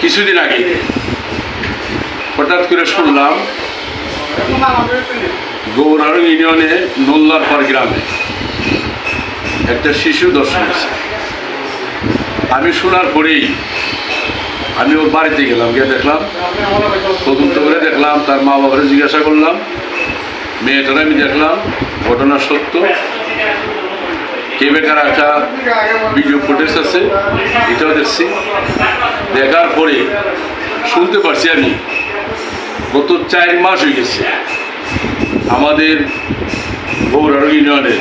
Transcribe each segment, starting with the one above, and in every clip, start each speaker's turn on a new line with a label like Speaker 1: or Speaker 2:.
Speaker 1: কিছুদিন আগে হঠাৎ করে শুনলাম গৌরারং ইউনিয়নে নোল্লারপাড় গ্রামে একটা শিশু দর্শন আছে। আমি শোনার পরেই আমি ওর বাড়িতে গেলাম, গিয়ে দেখলাম, তদন্ত করে দেখলাম, তার মা বাবারে জিজ্ঞাসা করলাম, মেয়েটার আমি দেখলাম ঘটনা সত্য। কেবেকার একটা ভিডিও ফুটেজ আছে, এটাও দেখছি। দেখার পরে শুনতে পারছি আমি গত 4 মাস হয়ে গেছে আমাদের গৌরারং ইউনিয়নের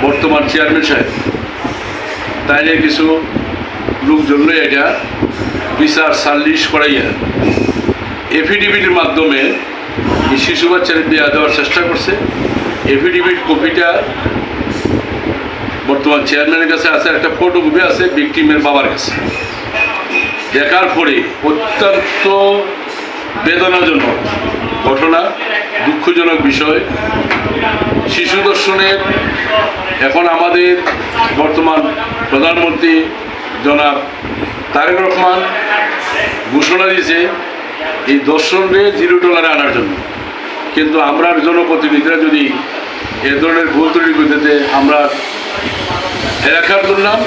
Speaker 1: বর্তমান চেয়ারম্যান সাহেব তাইলে কিছু লোকজন এটা বিচার সালিশ করাইয়া এফিডেভিটের মাধ্যমে এই শিশু বাচ্চার বিয়া দেওয়ার চেষ্টা করছে। এফিডেভিট কপিটা বর্তমান চেয়ারম্যানের কাছে আছে, একটা ফটোকপি আছে ভিকটিমের বাবার কাছে। দেখার পরে অত্যন্ত বেদনাজনক ঘটনা, দুঃখজনক বিষয়। শিশু দর্শনের এখন আমাদের বর্তমান প্রধানমন্ত্রী জনাব তারেক রহমান ঘোষণা দিয়েছে এই দর্শনকে 0 টলারে আনার জন্য। কিন্তু আমরা জনপ্রতিনিধিরা যদি এ ধরনের ভুল ত্রুটি করতে, আমরা এলাকার দুর্নাম,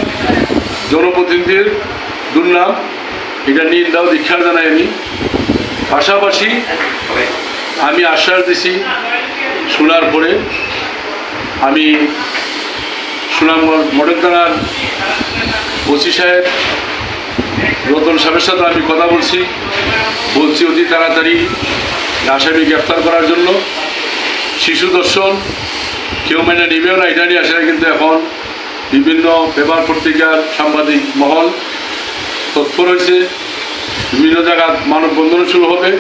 Speaker 1: জনপ্রতিনিধির দুর্নাম, এটা নিন্দাও দীক্ষা জানাই আমি। পাশাপাশি আমি আশ্বাস দিছি, শোনার পরে আমি সুনামগঞ্জ মডেল থানার ওসি সাহেব রতন সাহেবের সাথে আমি কথা বলছি অতি তাড়াতাড়ি আসামি গ্রেফতার করার জন্য। শিশু দর্শন কেউ মেনে নেবেও না, এটা নিয়ে আসলে কিন্তু এখন বিভিন্ন পেপার পত্রিকার সাংবাদিক মহল তৎপর হয়েছে, বিভিন্ন জায়গায় মানববন্ধন শুরু হবে।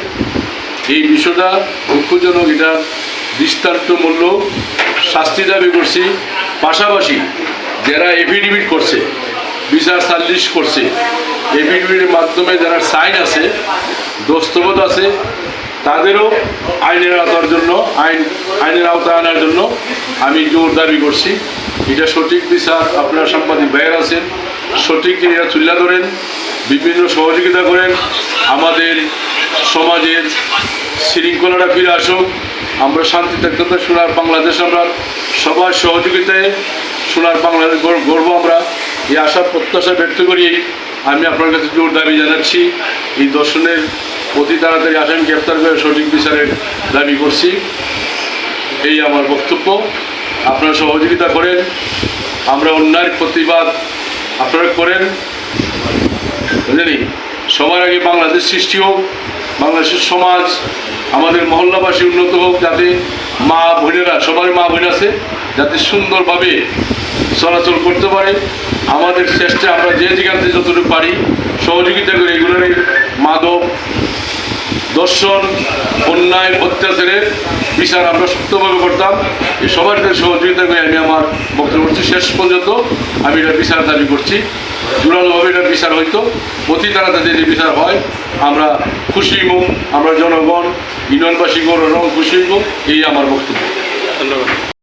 Speaker 1: এই বিষয়টা দুঃখজনক, এটার দৃষ্টান্তমূল্য শাস্তি দাবি করছি। পাশাপাশি যারা এফিডেভিট করছে, বিচার সালিশ করছে, এফিডেভিটের মাধ্যমে যারা সাইন আছে, দস্তখত আছে, তাদেরও আইনের আওতার জন্য আইনের আওতায় আনার জন্য আমি জোর দাবি করছি। এটা সঠিক বিচার আপনারা সাংবাদিক ভাইয়ের আছেন, সঠিক এরা তুলে ধরেন, বিভিন্ন সহযোগিতা করেন, আমাদের সমাজের শৃঙ্খলাটা ফিরে আসুক, আমরা শান্তি থাকতে সোনার বাংলাদেশ, আমরা সবার সহযোগিতায় সোনার বাংলাদেশ গর্ব, আমরা এই আশা প্রত্যাশা ব্যক্ত করি। আমি আপনার কাছে জোর দাবি জানাচ্ছি, এই দর্শনের অতি তাড়াতাড়ি আসামি গ্রেফতার করে সঠিক বিচারের দাবি করছি। এই আমার বক্তব্য। আপনারা সহযোগিতা করেন, আমরা অন্যায়ের প্রতিবাদ আপনারা করেন, বুঝলেন। সবার আগে বাংলাদেশ সৃষ্টি হোক, বাংলাদেশের সমাজ, আমাদের মহল্লাবাসী উন্নত হোক, যাতে মা বোনেরা, সবার মা বোন আছে, যাতে সুন্দরভাবে চলাচল করতে পারে। আমাদের চেষ্টা, আমরা যে যেখান থেকে যতটুকু পারি সহযোগিতা করে এগুলোর মাদক, দর্শন, অন্যায়, অত্যাচারের বিচার আমরা শক্তভাবে করতাম। এই সবার কাছে সহযোগিতা করে আমি আমার বক্তব্য করছি। শেষ পর্যন্ত আমি এটা বিচার দাবি করছি, জোরালোভাবে এটা বিচার হয়তো অতি তাড়াতাড়ি যে বিচার হয় আমরা খুশি হব, আমরা জনগণ ইউনিয়নবাসী গৌরব খুশি হব। এই আমার বক্তব্য। ধন্যবাদ।